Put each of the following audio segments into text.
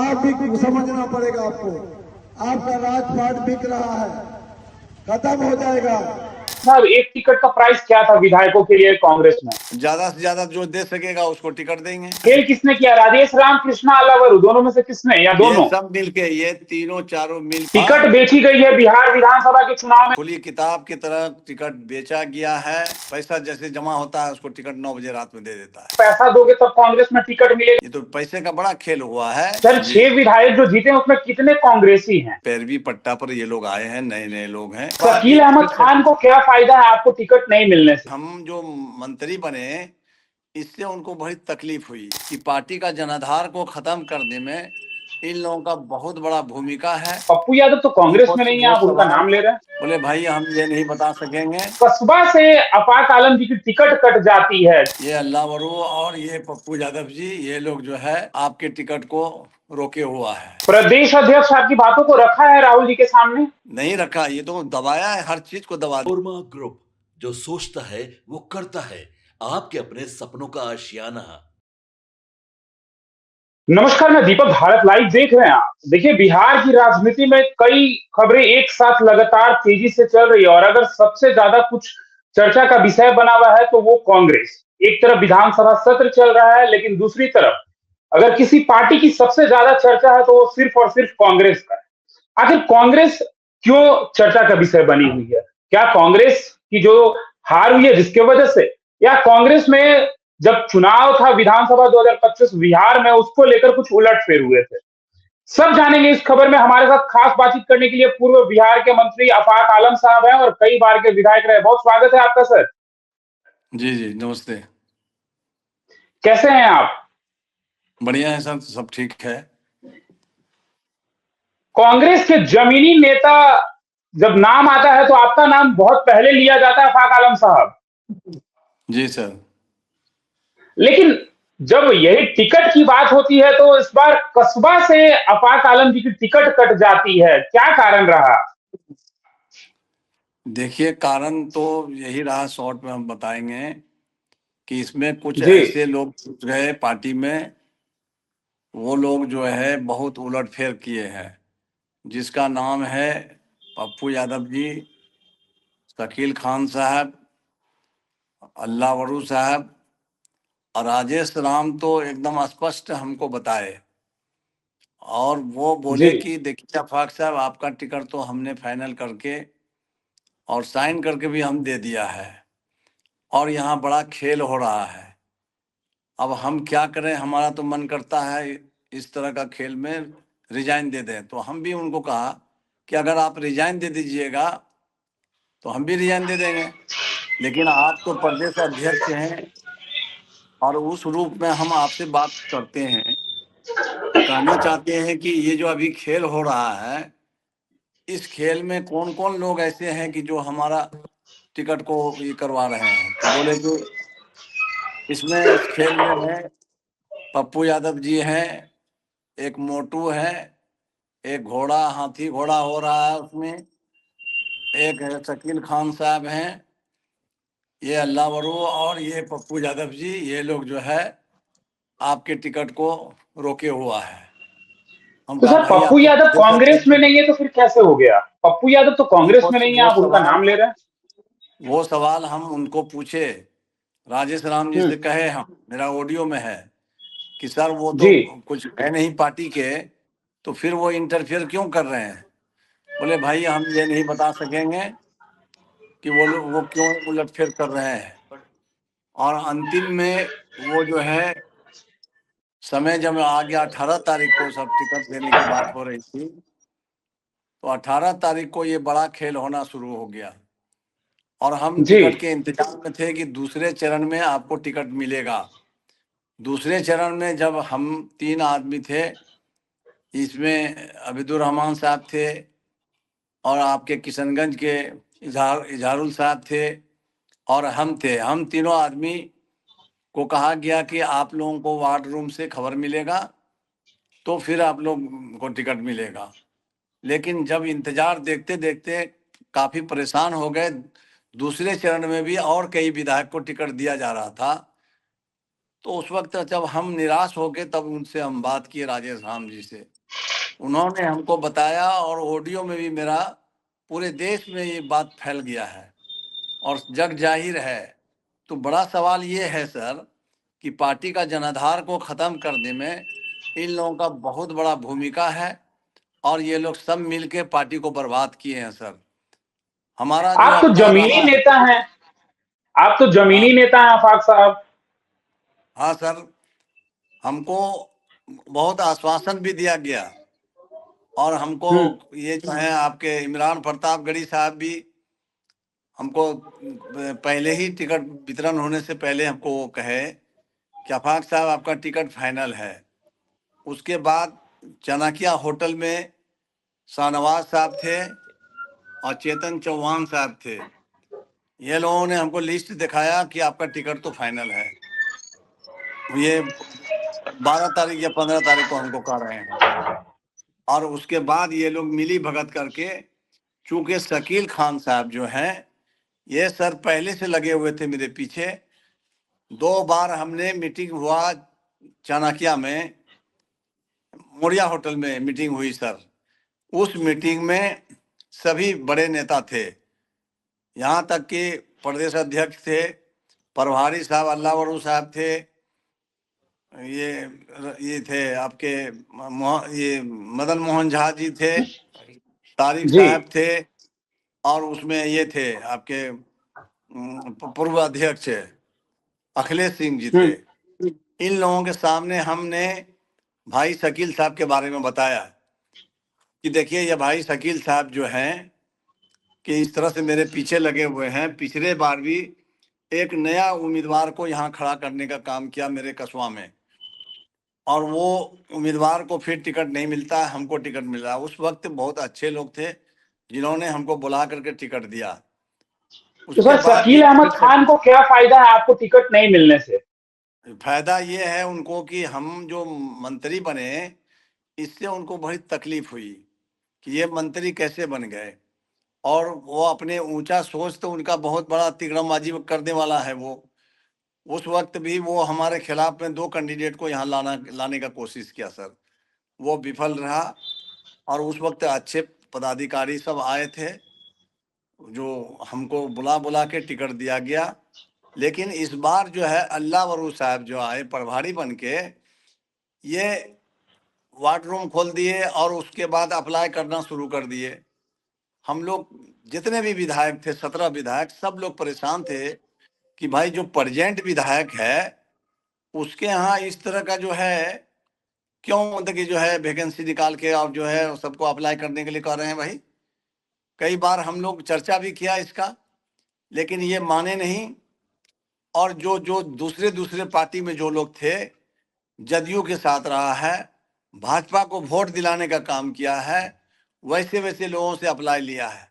आप भी समझना पड़ेगा आपको। आपका राजपाट बिक रहा है, खत्म हो जाएगा। साहब, एक टिकट का प्राइस क्या था विधायकों के लिए कांग्रेस में? ज्यादा से ज्यादा जो दे सकेगा उसको टिकट देंगे। खेल किसने किया? राजेश राम, कृष्णा अल्लावरू, दोनों में से किसने, या दोनों? ये सब मिलके, ये तीनों चारों मिल। टिकट बेची गई है बिहार विधानसभा के चुनाव में। खुली किताब की तरह टिकट बेचा गया है। पैसा जैसे जमा होता है उसको टिकट 9 बजे रात में दे देता है। पैसा दोगे तब कांग्रेस में टिकट मिलेगा। ये तो पैसे का बड़ा खेल हुआ है। सर, 6 विधायक जो जीते उसमें कितने कांग्रेसी हैं? पैरवी पट्टा पर ये लोग आए हैं, नए नए लोग हैं। शकील अहमद खान को क्या फायदा है आपको टिकट नहीं मिलने से? हम जो मंत्री बने इससे उनको बड़ी तकलीफ हुई कि पार्टी का जनाधार को खत्म करने में इन लोगों का बहुत बड़ा भूमिका है। पप्पू यादव तो कांग्रेस में नहीं है, आप उनका नाम ले रहे हैं। बोले भाई हम ये नहीं बता सकेंगे। कस्बा से आफाक आलम जी की टिकट कट जाती है। ये अल्लावरू और ये पप्पू यादव जी, ये लोग जो है आपके टिकट को रोके हुआ है। प्रदेश अध्यक्ष आपकी बातों को रखा है राहुल जी के सामने? नहीं रखा, ये तो दबाया है, हर चीज को दबा। कोरमा ग्रुप, जो सोचता है वो करता है। आपके अपने सपनों का आशियाना। नमस्कार, मैं दीपक, भारत लाइव देख रहे हैं आप। देखिए, बिहार की राजनीति में कई खबरें एक साथ लगातार तेजी से चल रही है, और अगर सबसे ज्यादा कुछ चर्चा का विषय बना हुआ है तो वो कांग्रेस। एक तरफ विधानसभा सत्र चल रहा है, लेकिन दूसरी तरफ अगर किसी पार्टी की सबसे ज्यादा चर्चा है तो वो सिर्फ और सिर्फ कांग्रेस का है। आखिर कांग्रेस क्यों चर्चा का विषय बनी हुई है? क्या कांग्रेस की जो हार हुई है जिसके वजह से, या कांग्रेस में जब चुनाव था विधानसभा 2025 बिहार में, उसको लेकर कुछ उलटफेर हुए थे? सब जानेंगे इस खबर में। हमारे साथ खास बातचीत करने के लिए पूर्व बिहार के मंत्री आफाक आलम साहब हैं और कई बार के विधायक रहे। बहुत स्वागत है आपका सर। जी जी नमस्ते। कैसे हैं आप? बढ़िया है सर, सब ठीक है। कांग्रेस के जमीनी नेता जब नाम आता है तो आपका नाम बहुत पहले लिया जाता है, आफाक आलम साहब। जी सर। लेकिन जब यही टिकट की बात होती है तो इस बार कस्बा से आफाक आलम जी की टिकट कट जाती है, क्या कारण रहा? देखिए, कारण तो यही रहा, शॉर्ट में हम बताएंगे कि इसमें कुछ जी। ऐसे लोग घुस गए पार्टी में, वो लोग जो है बहुत उलटफेर किए हैं, जिसका नाम है पप्पू यादव जी, शकील खान साहब, अल्लावरू साहब और राजेश राम। तो एकदम स्पष्ट हमको बताए और वो बोले जी। कि देखिए आफाक साहब, आपका टिकट तो हमने फाइनल करके और साइन करके भी हम दे दिया है, और यहाँ बड़ा खेल हो रहा है। अब हम क्या करें, हमारा तो मन करता है इस तरह का खेल में रिजाइन दे दें। तो हम भी उनको कहा कि अगर आप रिजाइन दे दीजिएगा तो हम भी रिजाइन दे देंगे, लेकिन आप तो प्रदेश अध्यक्ष हैं और उस रूप में हम आपसे बात करते हैं, कहना चाहते हैं कि ये जो अभी खेल हो रहा है, इस खेल में कौन कौन लोग ऐसे हैं कि जो हमारा टिकट को ये करवा रहे हैं। तो बोले कि इसमें इस खेल में है पप्पू यादव जी हैं, एक मोटू है, एक घोड़ा हाथी घोड़ा हो रहा है उसमें, एक है शकील खान साहब हैं, ये अल्लावरू और ये पप्पू यादव जी, ये लोग जो है आपके टिकट को रोके हुआ है। हम तो कहा सर, भाई पप्पू आप तो यादव कांग्रेस में नहीं है तो फिर कैसे हो गया? पप्पू यादव तो कांग्रेस में नहीं है, आप उनका नाम ले रहे हैं। वो सवाल हम उनको पूछे, राजेश राम जी से कहे, हम मेरा ऑडियो में है कि सर वो तो जी। कुछ है नहीं पार्टी के, तो फिर वो इंटरफेयर क्यों कर रहे हैं? बोले भाई हम ये नहीं बता सकेंगे कि वो लोग वो क्यों उलटफेर कर रहे हैं। और अंतिम में वो जो है समय जब आ गया 18 तारीख को, सब टिकट देने की बात हो रही थी, तो 18 तारीख को ये बड़ा खेल होना शुरू हो गया और हम जी। टिकट के इंतजार में थे कि दूसरे चरण में आपको टिकट मिलेगा। दूसरे चरण में जब हम 3 आदमी थे, इसमें अबिदुर रहमान साहब थे और आपके किशनगंज के इजहारुल साहब थे और हम थे, हम तीनों आदमी को कहा गया कि आप लोगों को वार्ड रूम से खबर मिलेगा तो फिर आप लोग को टिकट मिलेगा। लेकिन जब इंतजार देखते देखते काफ़ी परेशान हो गए, दूसरे चरण में भी और कई विधायक को टिकट दिया जा रहा था, तो उस वक्त जब हम निराश हो गए तब उनसे हम बात किए राजेश राम जी से उन्होंने हमको बताया और ऑडियो में भी मेरा पूरे देश में ये बात फैल गया है और जग जाहिर है। तो बड़ा सवाल ये है सर कि पार्टी का जनाधार को खत्म करने में इन लोगों का बहुत बड़ा भूमिका है और ये लोग सब मिलके पार्टी को बर्बाद किए हैं सर। हमारा जो आप तो अपना जमीनी रहा, नेता हैं, आप तो जमीनी हाँ नेता हैं आफाक साहब। हाँ सर, हमको बहुत आश्वासन भी दिया गया और हमको हम्म। ये जो है आपके इमरान प्रतापगढ़ी साहब भी हमको पहले ही टिकट वितरण होने से पहले हमको वो कहे कि आफाक साहब आपका टिकट फाइनल है। उसके बाद चाणक्य होटल में शाहनवाज साहब थे और चेतन चौहान साहब थे। ये लोगों ने हमको लिस्ट दिखाया कि आपका टिकट तो फाइनल है। ये 12 तारीख या 15 तारीख को हमको कह रहे हैं और उसके बाद ये लोग मिली भगत करके, चूंकि शकील खान साहब जो हैं ये सर पहले से लगे हुए थे मेरे पीछे। 2 बार हमने मीटिंग हुआ चाणक्य में, मोरिया होटल में मीटिंग हुई सर। उस मीटिंग में सभी बड़े नेता थे, यहाँ तक कि प्रदेश अध्यक्ष थे, प्रभारी साहब अल्लाह वरू साहब थे, ये थे आपके ये मदन मोहन झा जी थे, तारिक जी। साहब थे और उसमें ये थे आपके पूर्व अध्यक्ष अखिलेश सिंह जी थे। इन लोगों के सामने हमने भाई शकील साहब के बारे में बताया कि देखिए ये भाई शकील साहब जो हैं कि इस तरह से मेरे पीछे लगे हुए हैं। पिछले बार भी एक नया उम्मीदवार को यहाँ खड़ा करने का काम किया मेरे कस्बा में और वो उम्मीदवार को फिर टिकट नहीं मिलता, हमको टिकट मिल रहा। उस वक्त बहुत अच्छे लोग थे जिन्होंने हमको बुला करके टिकट दिया। तो उसके सर बाद शकील भी अहमद खान को क्या फायदा है आपको टिकट नहीं मिलने से? फायदा ये है उनको कि हम जो मंत्री बने इससे उनको बड़ी तकलीफ हुई कि ये मंत्री कैसे बन गए और वो अपने ऊंचा सोच तो उनका बहुत बड़ा तिकड़मबाजी करने वाला है। वो उस वक्त भी वो हमारे खिलाफ में 2 कैंडिडेट को यहाँ लाने का कोशिश किया सर, वो विफल रहा। और उस वक्त अच्छे पदाधिकारी सब आए थे जो हमको बुला बुला के टिकट दिया गया। लेकिन इस बार जो है अल्लाह वरू साहब जो आए प्रभारी बन के, ये वार्ड रूम खोल दिए और उसके बाद अप्लाई करना शुरू कर दिए। हम लोग जितने भी विधायक थे 17 विधायक, सब लोग परेशान थे कि भाई जो प्रेजेंट विधायक है उसके यहाँ इस तरह का जो है क्यों, मतलब कि जो है वैकेंसी निकाल के और जो है सबको अप्लाई करने के लिए कह रहे हैं। भाई कई बार हम लोग चर्चा भी किया इसका, लेकिन ये माने नहीं। और जो जो दूसरे दूसरे पार्टी में जो लोग थे जदयू के साथ रहा है, भाजपा को वोट दिलाने का काम किया है, वैसे वैसे लोगों से अप्लाई लिया है।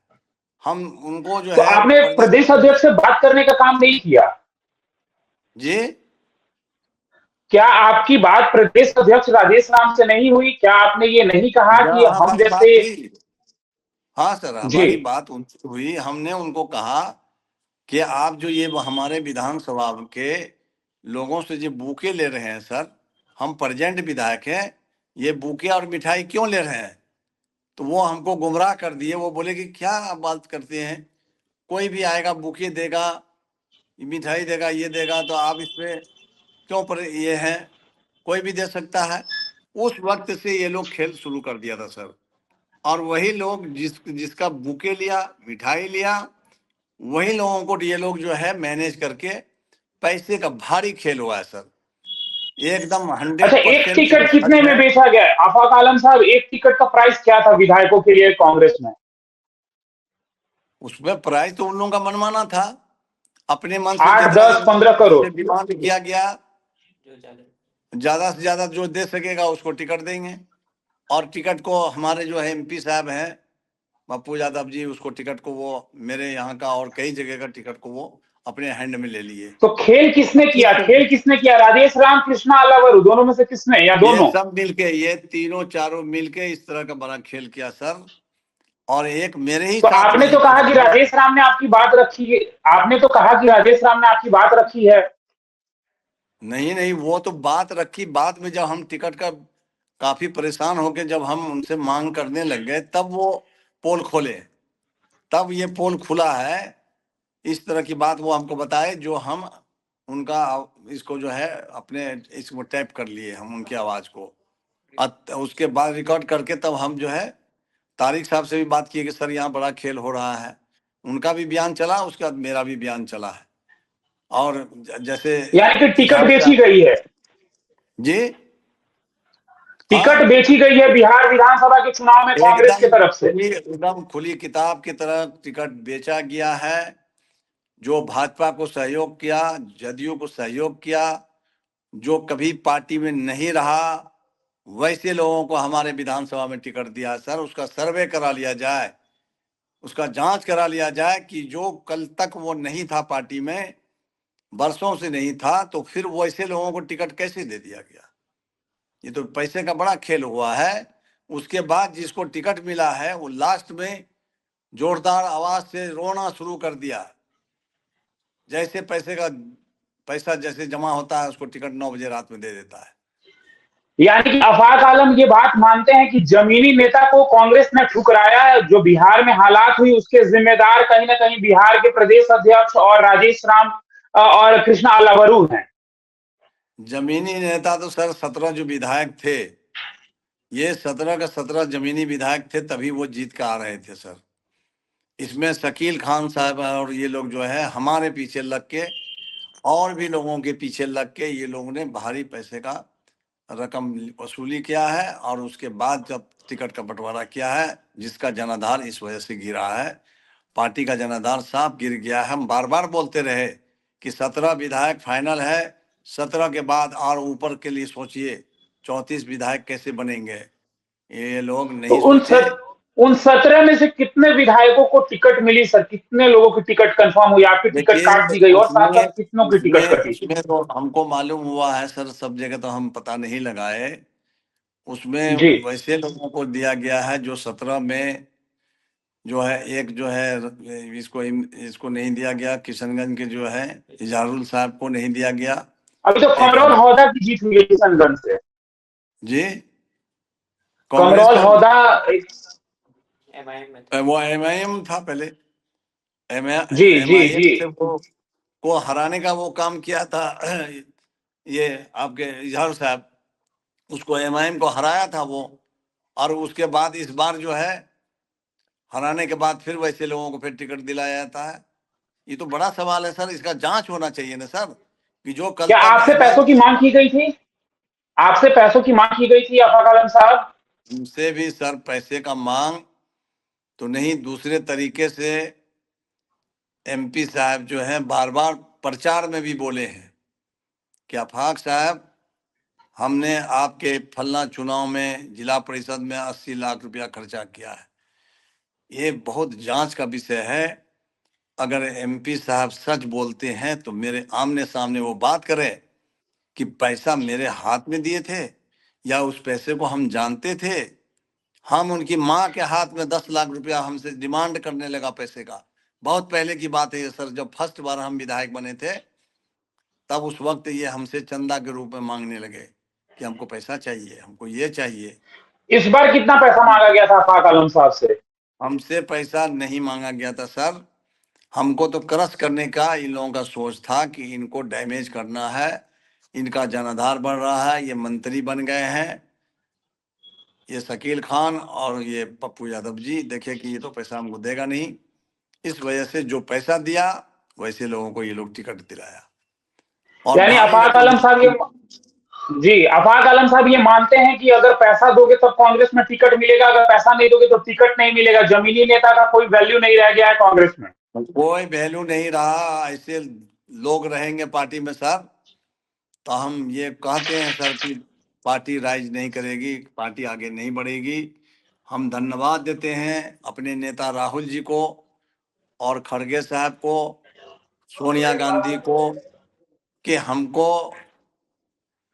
हम उनको जो तो है आपने प्रदेश अध्यक्ष से बात करने का काम नहीं किया जी? क्या आपकी बात प्रदेश अध्यक्ष राजेश राम से नहीं हुई? क्या आपने ये नहीं कहा कि हाँ, हम हमारी बात जैसे? हुई। हाँ सर, जी। हमारी बात उनसे हुई। हमने उनको कहा कि आप जो ये हमारे विधानसभा के लोगों से जो बुके ले रहे हैं सर, हम प्रेजेंट विधायक हैं, ये बुके और मिठाई क्यों ले रहे हैं? तो वो हमको गुमराह कर दिए। वो बोले कि क्या आप बात करते हैं, कोई भी आएगा बुके देगा, मिठाई देगा, ये देगा, तो आप इसमें क्यों पर ये हैं, कोई भी दे सकता है। उस वक्त से ये लोग खेल शुरू कर दिया था सर। और वही लोग जिसका बुके लिया, मिठाई लिया, वही लोगों को ये लोग जो है मैनेज करके पैसे का भारी खेल हुआ है सर, एकदम अच्छा, एक 100% ये टिकट सच कितने में है। बेचा गया आफाक आलम साहब? एक टिकट का प्राइस क्या था विधायकों के लिए कांग्रेस में? उसमें प्राइस तो उन लोगों का मनमाना था, अपने मन से 8, जितना 10, 15 करोड़। डिमांड किया गया, ज्यादा से ज्यादा जो दे सकेगा उसको टिकट देंगे। और टिकट को हमारे जो है एमपी साहब हैं पप्पू यादव जी, उसको टिकट को वो मेरे यहाँ का और कई जगह का टिकट को वो अपने हैंड में ले लिए। तो खेल किसने किया? खेल किसने किया? राजेश राम, कृष्णा अल्लावरू, दोनों में से किसने, या ये दोनों? सब मिलके, ये तीनों चारों मिलके इस तरह का बड़ा खेल किया सर। और एक मेरे ही तो साथ आपने नहीं तो कहा किया कि था। राजेश राम ने आपकी बात रखी है, आपने तो कहा कि राजेश राम ने आपकी बात रखी है। नहीं नहीं, वो तो बात रखी बाद में, जब हम टिकट का काफी परेशान होके जब हम उनसे मांग करने लग गए तब वो पोल खोले, तब ये पोल खुला है। इस तरह की बात वो हमको बताए, जो हम उनका इसको जो है अपने इसको टैप कर लिए हम उनकी आवाज को। उसके बाद रिकॉर्ड करके तब हम जो है तारिक साहब से भी बात किए कि सर यहाँ बड़ा खेल हो रहा है। उनका भी बयान चला, उसके बाद मेरा भी बयान चला है। और जैसे यानी कि टिकट इजहार बेची साहब गई है, जी, टिकट हाँ, बेची गई है बिहार विधानसभा के चुनाव में कांग्रेस की तरफ से। एकदम खुली किताब की तरह टिकट बेचा गया है। जो भाजपा को सहयोग किया, जदयू को सहयोग किया, जो कभी पार्टी में नहीं रहा, वैसे लोगों को हमारे विधानसभा में टिकट दिया। सर उसका सर्वे करा लिया जाए, उसका जांच करा लिया जाए कि जो कल तक वो नहीं था पार्टी में, वर्षों से नहीं था, तो फिर वैसे लोगों को टिकट कैसे दे दिया गया। ये तो पैसे का बड़ा खेल हुआ है। उसके बाद जिसको टिकट मिला है वो लास्ट में जोरदार आवाज से रोना शुरू कर दिया। जैसे पैसा जैसे जमा होता है, उसको टिकट 9 बजे रात में दे देता है। यानी कि आफाक आलम ये बात मानते हैं कि जमीनी नेता को कांग्रेस ने ठुकराया है, जो बिहार में हालात हुई उसके जिम्मेदार कहीं ना कहीं बिहार के प्रदेश अध्यक्ष और राजेश राम और कृष्णा अलावरू हैं। जमीनी नेता तो सर 17 जो विधायक थे, ये 17 का 17 जमीनी विधायक थे, तभी वो जीत के आ रहे थे सर। इसमें शकील खान साहब और ये लोग जो है हमारे पीछे लग के और भी लोगों के पीछे लग के ये लोगों ने भारी पैसे का रकम वसूली किया है। और उसके बाद जब टिकट का बंटवारा किया है, जिसका जनाधार इस वजह से गिरा है, पार्टी का जनाधार साफ गिर गया है। हम बार बार बोलते रहे कि 17 विधायक फाइनल है, 17 के बाद और ऊपर के लिए सोचिए 34 विधायक कैसे बनेंगे, ये लोग तो नहीं सोचे। उन 17 में से कितने विधायकों को टिकट मिली सर? कितने लोगों की टिकट कंफर्म हुई? आपकी टिकट देखिए काट दी गई और साथ उसमें साथ कितनों की टिकट उसमें कटी? उसमें तो हमको मालूम हुआ है सर, सब जगह तो हम पता नहीं लगाए। उसमें जी, वैसे लोगों को दिया गया है जो 17 में जो है, एक जो है इसको नहीं दिया गया, किशनगंज के जो है इजहारुल साहब को नहीं दिया गया। अभी तो एक कमरौल हौदा की जीत हुई है किशनगंज से। जी, कांग्रेस कमरौल का हौदा वो एमआईएम था पहले। जी जी एमआईएम जी। से वो को हराने का वो काम किया था। ये आपके इजहार साहब, उसको एमआईएम को हराया था वो। और उसके बाद इस बार जो है हराने के बाद फिर वैसे लोगों को फिर टिकट दिलाया जाता है। ये तो बड़ा सवाल है सर, इसका जांच होना चाहिए ना सर, कि जो कल क्या तक आपसे पैसों की एमआईएम मांग की गई थी? आपसे पैसों की मांग की गई थी आफाक आलम साहब? से भी सर पैसे का मांग तो नहीं, दूसरे तरीके से एमपी साहब जो है बार बार प्रचार में भी बोले हैं कि आफाक साहब, हमने आपके फलना चुनाव में जिला परिषद में 80 लाख रुपया खर्चा किया है। ये बहुत जांच का विषय है। अगर एमपी साहब सच बोलते हैं तो मेरे आमने सामने वो बात करें कि पैसा मेरे हाथ में दिए थे या उस पैसे को हम जानते थे। हम उनकी माँ के हाथ में 10 लाख रुपया हमसे डिमांड करने लगा पैसे का। बहुत पहले की बात है ये सर, जब फर्स्ट बार हम विधायक बने थे, तब उस वक्त ये हमसे चंदा के रूप में मांगने लगे कि हमको पैसा चाहिए, हमको ये चाहिए। इस बार कितना पैसा मांगा गया था आफाक आलम साहब से? हमसे पैसा नहीं मांगा गया था सर। हमको तो क्रश करने का इन लोगों का सोच था कि इनको डैमेज करना है, इनका जनाधार बढ़ रहा है, ये मंत्री बन गए हैं, ये शकील खान और ये पप्पू यादव जी, देखे कि ये तो पैसा हमको देगा नहीं। इस वजह से जो पैसा दिया वैसे लोगों को ये लोग टिकट दिलाया। और यानी भारी आफाक रकम आलम साहब ये जी, आफाक आलम साहब ये मानते हैं कि अगर पैसा दोगे तब कांग्रेस में टिकट मिलेगा, अगर पैसा नहीं दोगे तो टिकट नहीं मिलेगा। जमीनी नेता का कोई वैल्यू नहीं रह गया है कांग्रेस में। कोई वैल्यू नहीं रहा। ऐसे लोग रहेंगे पार्टी में सर, तो हम ये कहते हैं सर कि पार्टी राइज नहीं करेगी, पार्टी आगे नहीं बढ़ेगी। हम धन्यवाद देते हैं अपने नेता राहुल जी को और खड़गे साहब को, सोनिया गांधी को, कि हमको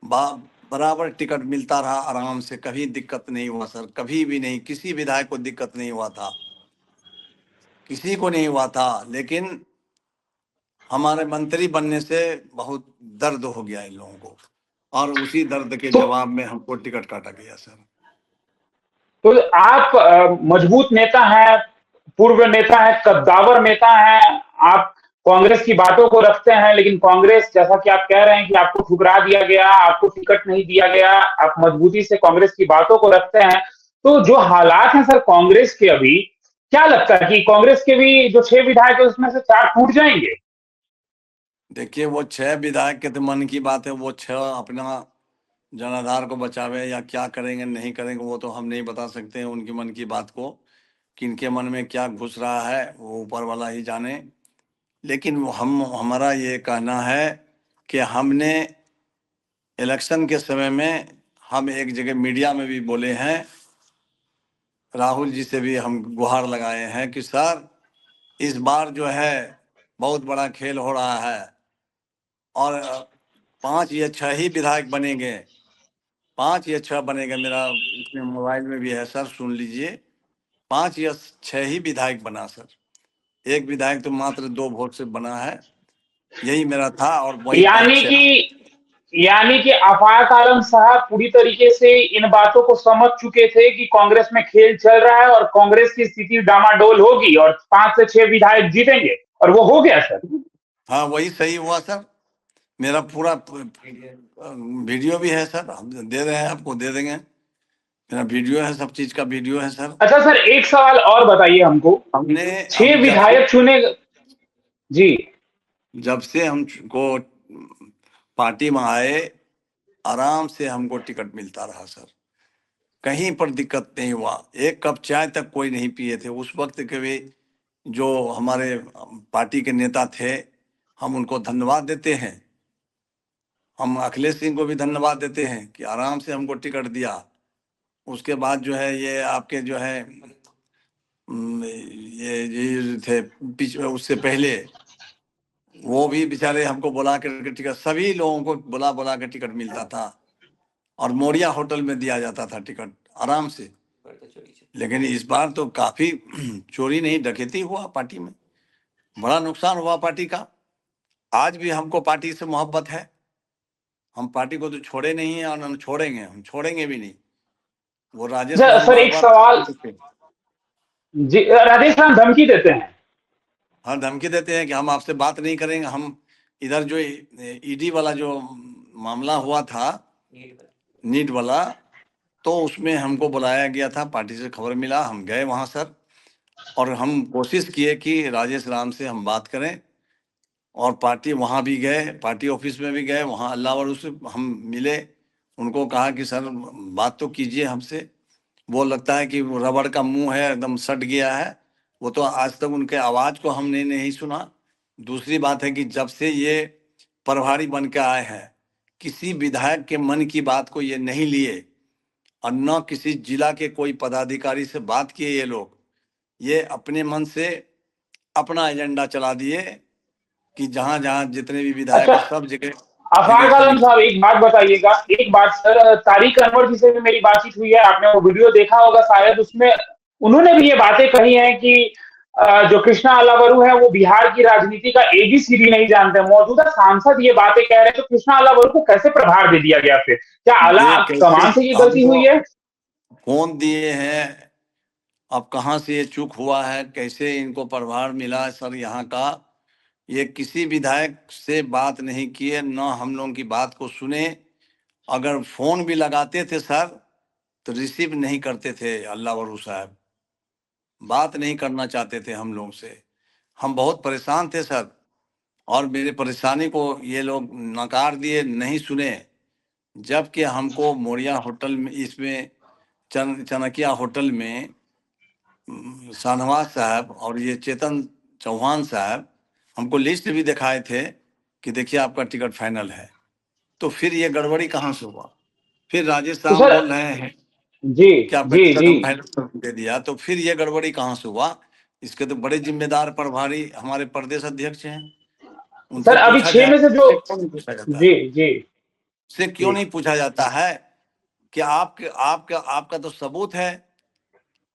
बराबर टिकट मिलता रहा आराम से, कभी दिक्कत नहीं हुआ सर, कभी भी नहीं, किसी विधायक को दिक्कत नहीं हुआ था, किसी को नहीं हुआ था। लेकिन हमारे मंत्री बनने से बहुत दर्द हो गया इन लोगों को। और उसी दर्द के तो जवाब में हमको टिकट काटा गया सर। तो आप मजबूत नेता हैं, पूर्व नेता हैं, कद्दावर नेता हैं, आप कांग्रेस की बातों को रखते हैं, लेकिन कांग्रेस, जैसा कि आप कह रहे हैं कि आपको ठुकरा दिया गया, आपको टिकट नहीं दिया गया, आप मजबूती से कांग्रेस की बातों को रखते हैं। तो जो हालात हैं सर कांग्रेस के अभी, क्या लगता है कि कांग्रेस के भी जो 6 विधायक है उसमें से 4 टूट जाएंगे? देखिए, वो 6 विधायक के तो मन की बात है, वो 6 अपना जनाधार को बचावे या क्या करेंगे नहीं करेंगे वो तो हम नहीं बता सकते हैं उनकी मन की बात को। किनके मन में क्या घुस रहा है वो ऊपर वाला ही जाने। लेकिन हमारा ये कहना है कि हमने इलेक्शन के समय में हम एक जगह मीडिया में भी बोले हैं, राहुल जी से भी हम गुहार लगाए हैं कि सर इस बार जो है बहुत बड़ा खेल हो रहा है और 5 या 6 ही विधायक बनेंगे, 5 या 6 बनेगा। मेरा इसमें मोबाइल में भी है सर, सुन लीजिए। 5 या 6 ही विधायक बना सर, एक विधायक तो मात्र 2 वोट से बना है। यही मेरा था और वही 5 यानी 6। कि यानी कि आफाक आलम साहब पूरी तरीके से इन बातों को समझ चुके थे कि कांग्रेस में खेल चल रहा है और कांग्रेस की स्थिति डामाडोल होगी और 5 से 6 विधायक जीतेंगे, और वो हो गया सर। हाँ, वही सही हुआ सर। मेरा पूरा वीडियो भी है सर, हम दे रहे हैं आपको, दे देंगे। मेरा वीडियो है, सब चीज का वीडियो है सर। अच्छा सर, एक सवाल और बताइए हमको। हमने 6 विधायक चुने जी। जब से हमको पार्टी में आए, आराम से हमको टिकट मिलता रहा सर, कहीं पर दिक्कत नहीं हुआ। एक कप चाय तक कोई नहीं पिए थे उस वक्त के भी। जो हमारे पार्टी के नेता थे, हम उनको धन्यवाद देते हैं। हम अखिलेश सिंह को भी धन्यवाद देते हैं कि आराम से हमको टिकट दिया। उसके बाद जो है ये आपके जो है ये थे उससे पहले, वो भी बेचारे हमको बुला कर टिकट, सभी लोगों को बुला बुला कर टिकट मिलता था और मोरिया होटल में दिया जाता था टिकट आराम से। लेकिन इस बार तो काफी चोरी नहीं डकैती हुआ पार्टी में, बड़ा नुकसान हुआ पार्टी का। आज भी हमको पार्टी से मोहब्बत है, हम पार्टी को तो छोड़े नहीं है और हम छोड़ेंगे, हम छोड़ेंगे भी नहीं। वो राजेश राम सर बार एक बार सवाल जी, राजेश राम धमकी देते हैं। हाँ, धमकी देते हैं कि हम आपसे बात नहीं करेंगे। हम इधर जो ईडी वाला जो मामला हुआ था, नीट वाला, तो उसमें हमको बुलाया गया था, पार्टी से खबर मिला, हम गए वहाँ सर, और हम कोशिश किए कि राजेश राम से हम बात करें। और पार्टी वहाँ भी गए, पार्टी ऑफिस में भी गए, वहाँ अल्लाह वालों से हम मिले, उनको कहा कि सर बात तो कीजिए हमसे। वो लगता है कि वो रबड़ का मुंह है, एकदम सट गया है, वो तो आज तक उनके आवाज़ को हमने नहीं सुना। दूसरी बात है कि जब से ये प्रभारी बन के आए हैं, किसी विधायक के मन की बात को ये नहीं लिए और न किसी जिला के कोई पदाधिकारी से बात किए। ये लोग ये अपने मन से अपना एजेंडा चला दिए कि जहां जहां जितने भी विधायक अच्छा हैं सब जगह जगह आफाक से आलम साहब, एक बात बताइएगा, एक बात सर, तारिक अनवर जी से भी मेरी बातचीत हुई है, आपने वो वीडियो देखा होगा शायद, उसमें उन्होंने भी ये बातें कही हैं कि जो कृष्णा अलावरू है वो बिहार की राजनीति का एबीसीडी नहीं जानते। मौजूदा सांसद ये बातें कह रहे हैं, तो कृष्णा अलावरू को कैसे प्रभार दे दिया गया? फिर क्या आला ये कैसे कमान से ये गलती हमको हुई है? फोन दिए हैं, अब कहाँ से ये चूक हुआ है, कैसे इनको प्रभार मिला सर यहाँ का? ये किसी विधायक से बात नहीं किए, न हम लोगों की बात को सुने। अगर फोन भी लगाते थे सर तो रिसीव नहीं करते थे, अल्लाह वरू साहब बात नहीं करना चाहते थे हम लोग से। हम बहुत परेशान थे सर, और मेरे परेशानी को ये लोग नकार दिए, नहीं सुने। जबकि हमको मोरिया होटल में, इसमें चनकिया होटल में शाहनवाज साहब और ये चेतन चौहान साहब हमको लिस्ट भी दिखाए थे कि देखिए आपका टिकट फाइनल है। तो फिर ये गड़बड़ी कहाँ से हुआ? फिर राजेश तो साहब सर बोल रहे हैं जी कि आपका जी टिकट जी हम फाइनल दे दिया, तो फिर ये गड़बड़ी कहाँ से हुआ? इसके तो बड़े जिम्मेदार प्रभारी हमारे प्रदेश अध्यक्ष हैं, सर, उनसे अभी पूछा 6 जाए। में से जो उससे क्यों नहीं पूछा जाता है? जी जी उससे क्यों जी नहीं पूछा जाता है कि आपके आपका आपका तो सबूत है,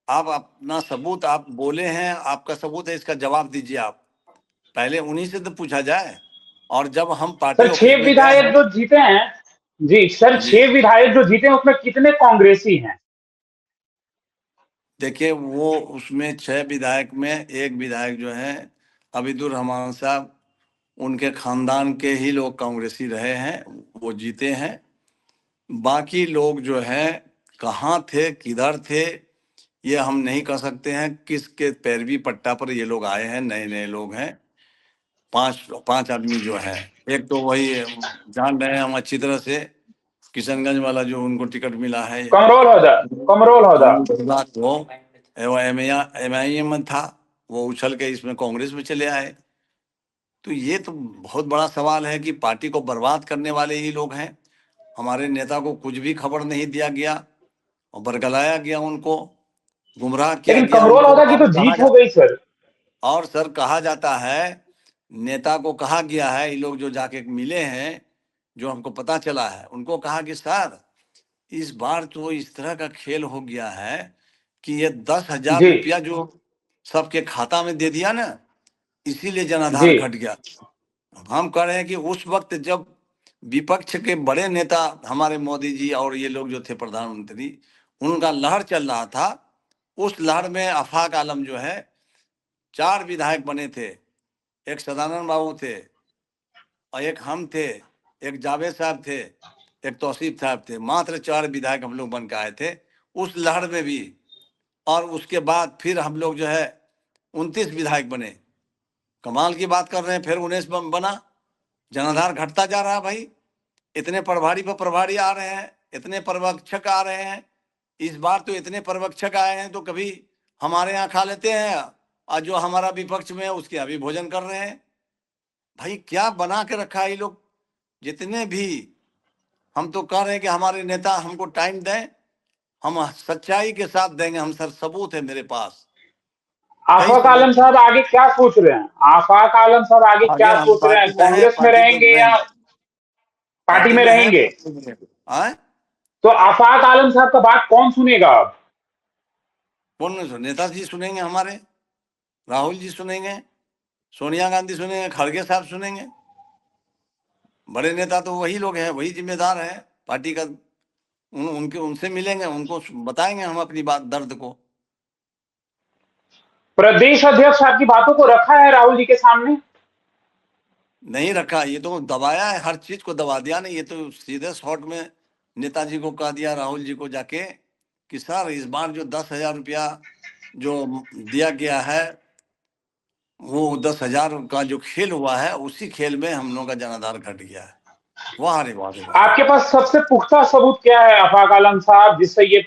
आप अपना सबूत आप बोले हैं, आपका सबूत है, इसका जवाब दीजिए आप। पहले उन्हीं से तो पूछा जाए। और जब हम पार्टी सर, ऑफिस 6 में गए विधायक हैं, जो जीते हैं, जी सर, जी 6 विधायक जो जीते हैं उसमें कितने कांग्रेसी हैं? देखिए, वो उसमें 6 विधायक में एक विधायक जो है अब्दुल रहमान साहब, उनके खानदान के ही लोग कांग्रेसी रहे हैं, वो जीते हैं। बाकी लोग जो है कहाँ थे, किधर थे, ये हम नहीं कह सकते हैं। किसके पैरवी पट्टा पर ये लोग आए हैं, नए नए लोग हैं। पांच पांच आदमी जो है, एक तो वही जान रहे हैं हम अच्छी तरह से, किशनगंज वाला जो उनको टिकट मिला है, कमरोल होदा, कमरोल होदा। वो MIM में था, वो उछल के इसमें कांग्रेस में चले आए। तो ये तो बहुत बड़ा सवाल है कि पार्टी को बर्बाद करने वाले ही लोग हैं। हमारे नेता को कुछ भी खबर नहीं दिया गया और बरगलाया गया, उनको गुमराह किया लेकिन गया कमरोल उनको। होदा की तो जीत हो गई सर। और सर कहा जाता है, नेता को कहा गया है, ये लोग जो जाके मिले हैं, जो हमको पता चला है, उनको कहा कि सर इस बार तो इस तरह का खेल हो गया है कि ये 10,000 जी रुपया जो सबके खाता में दे दिया ना, इसीलिए जी जनाधार घट गया। हम कह रहे हैं कि उस वक्त जब विपक्ष के बड़े नेता हमारे मोदी जी और ये लोग जो थे प्रधानमंत्री, उनका लहर चल रहा था, उस लहर में आफाक आलम जो है 4 विधायक बने थे। एक सदानंद बाबू थे, और एक हम थे, एक जावेद साहब थे, एक तौसीफ साहब थे। मात्र 4 विधायक हम लोग बन के आए थे उस लहर में भी। और उसके बाद फिर हम लोग जो है 29 विधायक बने। कमाल की बात कर रहे हैं, फिर 19 बना। जनाधार घटता जा रहा है भाई। इतने प्रभारी पर प्रभारी आ रहे हैं, इतने पर्यवेक्षक आ रहे हैं। इस बार तो इतने पर्यवेक्षक आए हैं तो कभी हमारे यहाँ खा लेते हैं, और जो हमारा विपक्ष में है उसके अभी भोजन कर रहे हैं। भाई क्या बना के रखा है ये लोग। जितने भी, हम तो कह रहे हैं कि हमारे नेता हमको टाइम दें, हम सच्चाई के साथ देंगे। हम सर सबूत है मेरे पास, कई आफाक आलम सबूत है। साहब आगे क्या सोच रहे हैं? आफाक आलम साहब आगे आगे क्या हम सोच रहे हैं? पार्टी में हैं, कांग्रेस में पार्टी में रहेंगे या रहेंगे। पार्टी पार्टी में में हैं, रहेंगे? पार्टी में रहेंगे। आए? तो आफाक आलम साहब का बात कौन सुनेगा अब? कौन नहीं सुने? नेताजी सुनेंगे हमारे, राहुल जी सुनेंगे, सोनिया गांधी सुनेंगे, खड़गे साहब सुनेंगे। बड़े नेता तो वही लोग हैं, वही जिम्मेदार है पार्टी का। उनके उनसे मिलेंगे, उनको बताएंगे हम अपनी बात, दर्द को। प्रदेश अध्यक्ष आपकी बातों को रखा है राहुल जी के सामने? नहीं रखा, ये तो दबाया है, हर चीज को दबा दिया। नहीं, ये तो सीधे शॉर्ट में नेताजी को कह दिया, राहुल जी को जाके, कि सर इस बार जो 10,000 रुपया जो दिया गया है, वो 10,000 का जो खेल हुआ है, उसी खेल में हम लोगों का जनाधार घट गया है। वाह रे वाह रे वाह रे आपके वाह। पास सबसे पुख्ता सबूत क्या है आफाक आलम साहब, जिससे ये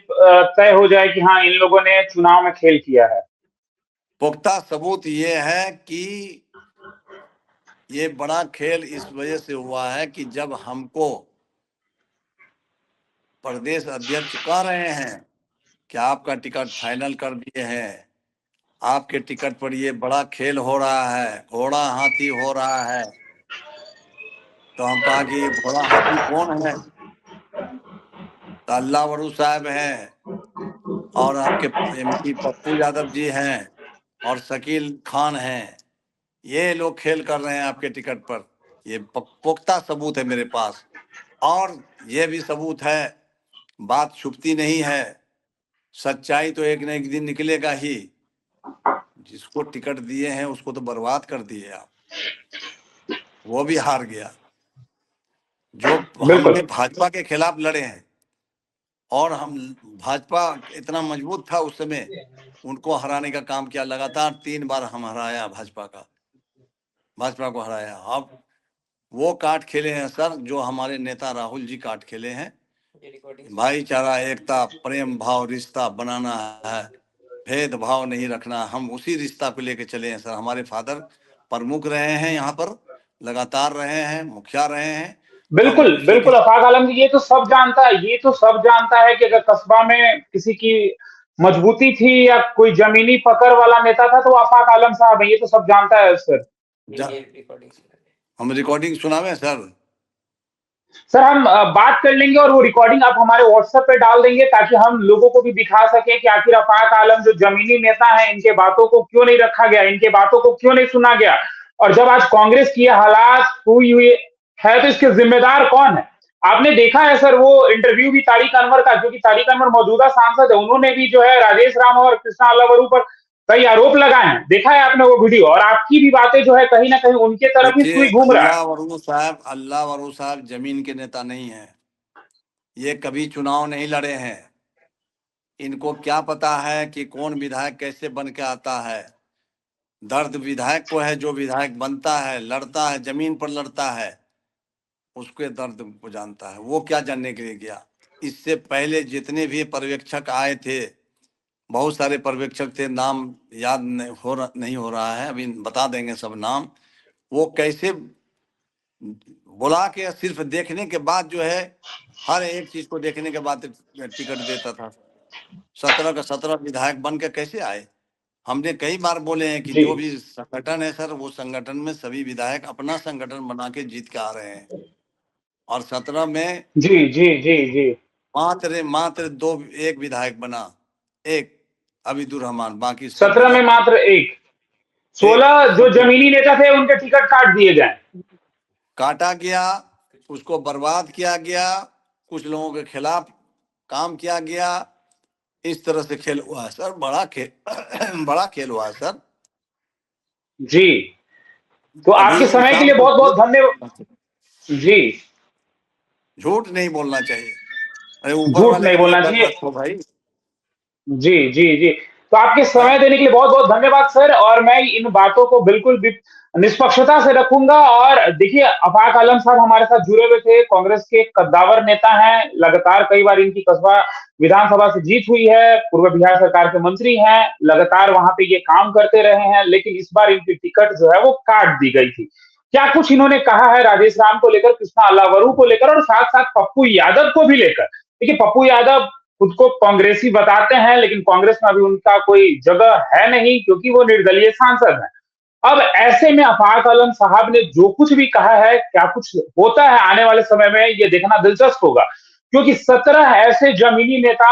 तय हो जाए कि हाँ इन लोगों ने चुनाव में खेल किया है? पुख्ता सबूत ये है कि ये बड़ा खेल इस वजह से हुआ है कि जब हमको प्रदेश अध्यक्ष कह रहे हैं कि आपका टिकट फाइनल कर दिए हैं, आपके टिकट पर ये बड़ा खेल हो रहा है, घोड़ा हाथी हो रहा है। तो हम कहा कि ये घोड़ा हाथी कौन है? तो अल्लाह वरू साहब हैं, और आपके MP पप्पू यादव जी हैं, और शकील खान हैं। ये लोग खेल कर रहे हैं आपके टिकट पर। ये पुख्ता सबूत है मेरे पास। और ये भी सबूत है, बात छुपती नहीं है, सच्चाई तो एक न एक दिन निकलेगा ही। जिसको टिकट दिए हैं उसको तो बर्बाद कर दिए आप, वो भी हार गया। जो बिल्कुल। हमने भाजपा के खिलाफ लड़े हैं, और हम, भाजपा इतना मजबूत था उस समय, उनको हराने का काम किया। लगातार 3 बार हम हराया भाजपा को हराया। अब वो कार्ड खेले हैं सर, जो हमारे नेता राहुल जी कार्ड खेले हैं। भाईचारा, एकता, प्रेम भाव, रिश्ता बनाना है, भेदभाव नहीं रखना। हम उसी रिश्ता को लेके चले हैं सर। हमारे फादर प्रमुख रहे हैं यहाँ पर, लगातार रहे हैं, मुखिया रहे हैं। तो हम बिल्कुल उसी के, बिल्कुल आफाक आलम जी, ये तो सब जानता है, ये तो सब जानता है कि अगर कस्बा में किसी की मजबूती थी या कोई जमीनी पकड़ वाला नेता था तो आफाक आलम साहब है, ये तो सब जानता है सर। हम रिकॉर्डिंग सुनावे सर? सर हम बात कर लेंगे और वो रिकॉर्डिंग आप हमारे व्हाट्सएप पे डाल देंगे ताकि हम लोगों को भी दिखा सके कि आखिर आफाक आलम जो जमीनी नेता है, इनके बातों को क्यों नहीं रखा गया, इनके बातों को क्यों नहीं सुना गया। और जब आज कांग्रेस की हालात हुई हुई है तो इसके जिम्मेदार कौन है? आपने देखा है सर वो इंटरव्यू भी तारिक अनवर का, क्योंकि तारिक अनवर मौजूदा सांसद है, उन्होंने भी जो है राजेश राम और कृष्णा अल्लावरू पर कई आरोप लगाए हैं। देखा है आपने वो वीडियो, और आपकी भी बातें जो है कहीं ना कहीं उनके तरफ ही देखिए, सुई घूम रहा है। अल्लाह वरू साहब जमीन के नेता नहीं है। ये कभी चुनाव नहीं लड़े हैं। इनको क्या पता है कि कौन विधायक कैसे बन के आता है। दर्द विधायक को है, जो विधायक बनता है, लड़ता है, जमीन पर लड़ता है, उसके दर्द को जानता है। वो क्या जानने के लिए गया? इससे पहले जितने भी पर्यवेक्षक आए थे, बहुत सारे पर्यवेक्षक थे, नाम याद नहीं हो रहा है, अभी बता देंगे सब नाम। वो कैसे बुला के सिर्फ देखने के बाद जो है, हर एक चीज को देखने के बाद टिकट देता था। 17 का 17 विधायक बन के कैसे आए? हमने कई बार बोले हैं कि जी जो भी संगठन है सर, वो संगठन में सभी विधायक अपना संगठन बना के जीत के आ रहे हैं। और 17 में जी जी जी जी। मात्र दो, एक विधायक बना, एक अबीदुर रहमान, बाकी सब 17 में विधायक मात्र एक, एक 16 जो सब जमीनी नेता थे उनके टिकट काट दिए गए। काटा गया, उसको बर्बाद किया गया, कुछ लोगों के खिलाफ काम किया गया। इस तरह से खेल हुआ है सर, बड़ा खेल बड़ा खेल हुआ है सर। जी, तो आपके अभी समय के शाम लिए को बहुत बहुत धन्यवाद। जी, झूठ नहीं बोलना चाहिए। अरे ऊपर झूठ वाले नहीं के लिए बोलना डर चाहिए। रखो भाई। जी जी जी। तो आपके हैं? समय देने के लिए बहुत बहुत धन्यवाद सर, और मैं इन बातों को बिल्कुल भी निष्पक्षता से रखूंगा। और देखिए, अफाक आलम साहब हमारे साथ जुड़े हुए थे, कांग्रेस के कद्दावर नेता हैं, लगातार कई बार इनकी कसबा विधानसभा से जीत हुई है, पूर्व बिहार सरकार के मंत्री हैं, लगातार वहां पे ये काम करते रहे हैं, लेकिन इस बार इनकी टिकट जो है वो काट दी गई थी। क्या कुछ इन्होंने कहा है राजेश राम को लेकर, कृष्णा अल्लावरू को लेकर, और साथ साथ पप्पू यादव को भी लेकर। देखिए, पप्पू यादव खुद को कांग्रेसी बताते हैं, लेकिन कांग्रेस में अभी उनका कोई जगह है नहीं, क्योंकि वो निर्दलीय सांसद हैं। अब ऐसे में अफाक आलम साहब ने जो कुछ भी कहा है, क्या कुछ होता है आने वाले समय में, ये देखना दिलचस्प होगा। क्योंकि 17 ऐसे जमीनी नेता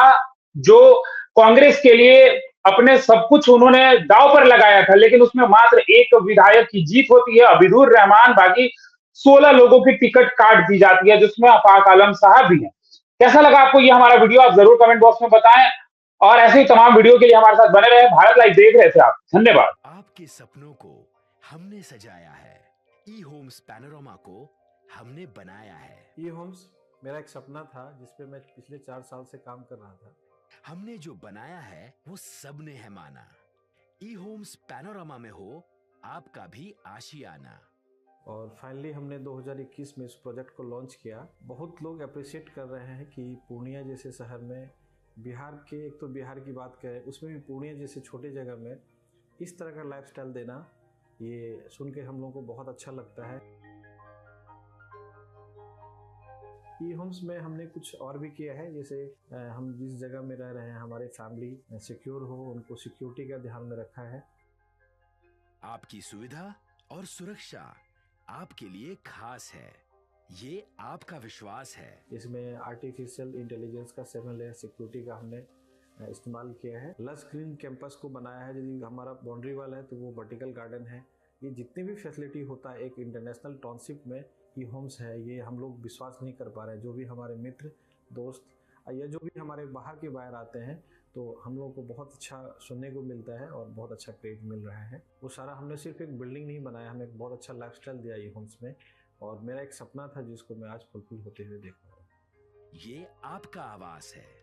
जो कांग्रेस के लिए अपने सब कुछ उन्होंने दांव पर लगाया था, लेकिन उसमें मात्र एक विधायक की जीत होती है, अबीदुर रहमान, बाकी 16 लोगों की टिकट काट दी जाती है, जिसमें अफाक आलम साहब भी हैं। कैसा लगा आपको ये हमारा वीडियो, आप जरूर कमेंट बॉक्स में बताएं, और ऐसे ही तमाम वीडियो के लिए हमारे साथ बने रहे। भारत लाइव देख रहे थे आप, धन्यवाद। आपके सपनों को हमने सजाया है, ई होम्स पैनोरामा को हमने बनाया है। ई होम्स मेरा एक सपना था, जिसपे मैं पिछले 4 साल से काम कर रहा था। हमने जो बनाया है वो सबने है माना। ई होम्स पैनोरामा में हो आपका भी आशियाना। और फाइनली हमने 2021 में इस प्रोजेक्ट को लॉन्च किया। बहुत लोग अप्रिशिएट कर रहे हैं कि पूर्णिया जैसे शहर में, बिहार के, एक तो बिहार की बात करें उसमें भी पूर्णिया जैसे छोटे जगह में इस तरह का लाइफस्टाइल देना, ये सुन के हम लोगों को बहुत अच्छा लगता है। ई होम्स में हमने कुछ और भी किया है, जैसे हम जिस जगह में रह रहे हैं हमारे फैमिली सिक्योर हो, उनको सिक्योरिटी का ध्यान में रखा है। आपकी सुविधा और सुरक्षा आपके लिए खास है, ये आपका विश्वास है। इसमें आर्टिफिशियल इंटेलिजेंस का 7 लेयर सिक्योरिटी का हमने इस्तेमाल किया है। लस ग्रीन कैंपस को बनाया है, यदि हमारा बाउंड्री वाल है तो वो वर्टिकल गार्डन है। ये जितनी भी फैसिलिटी होता है एक इंटरनेशनल टाउनशिप में, ई होम्स है, ये हम लोग विश्वास नहीं कर पा रहे हैं। जो भी हमारे मित्र दोस्त या जो भी हमारे बाहर के बाहर आते हैं, तो हम लोगों को बहुत अच्छा सुनने को मिलता है और बहुत अच्छा क्रेडिट मिल रहा है। वो सारा हमने सिर्फ एक बिल्डिंग नहीं बनाया, हमें एक बहुत अच्छा लाइफस्टाइल दिया ई होम्स में, और मेरा एक सपना था जिसको मैं आज फुलफिल होते हुए देख रहा हूँ। ये आपका आवास है।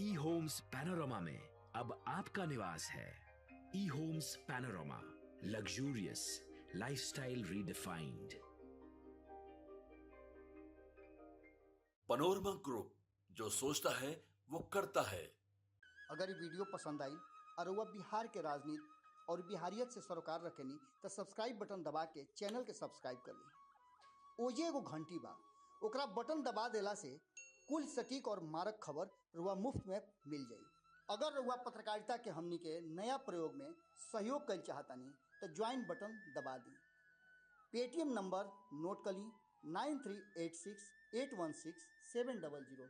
ई होम्स पैनोरामा में अब आपका निवास है। E homes Panorama, luxurious lifestyle redefined. Panorama group, जो सोचता है वो करता है। अगर ये वीडियो पसंद आई और वह बिहार के राजनीति और बिहारियत से सरोकार रखेनी तो सब्सक्राइब बटन दबा के चैनल के सब्सक्राइब कर ली। ओजे एगो घंटी बा, ओकरा बटन दबा देला से कुल सटीक और मारक खबर रुआ मुफ्त में मिल जाई। अगर रुआ पत्रकारिता के हमनी के नया प्रयोग में सहयोग कर चाहतानी तो ज्वाइन बटन दबा दी। पेटीएम नंबर नोट कर ली 9386816700।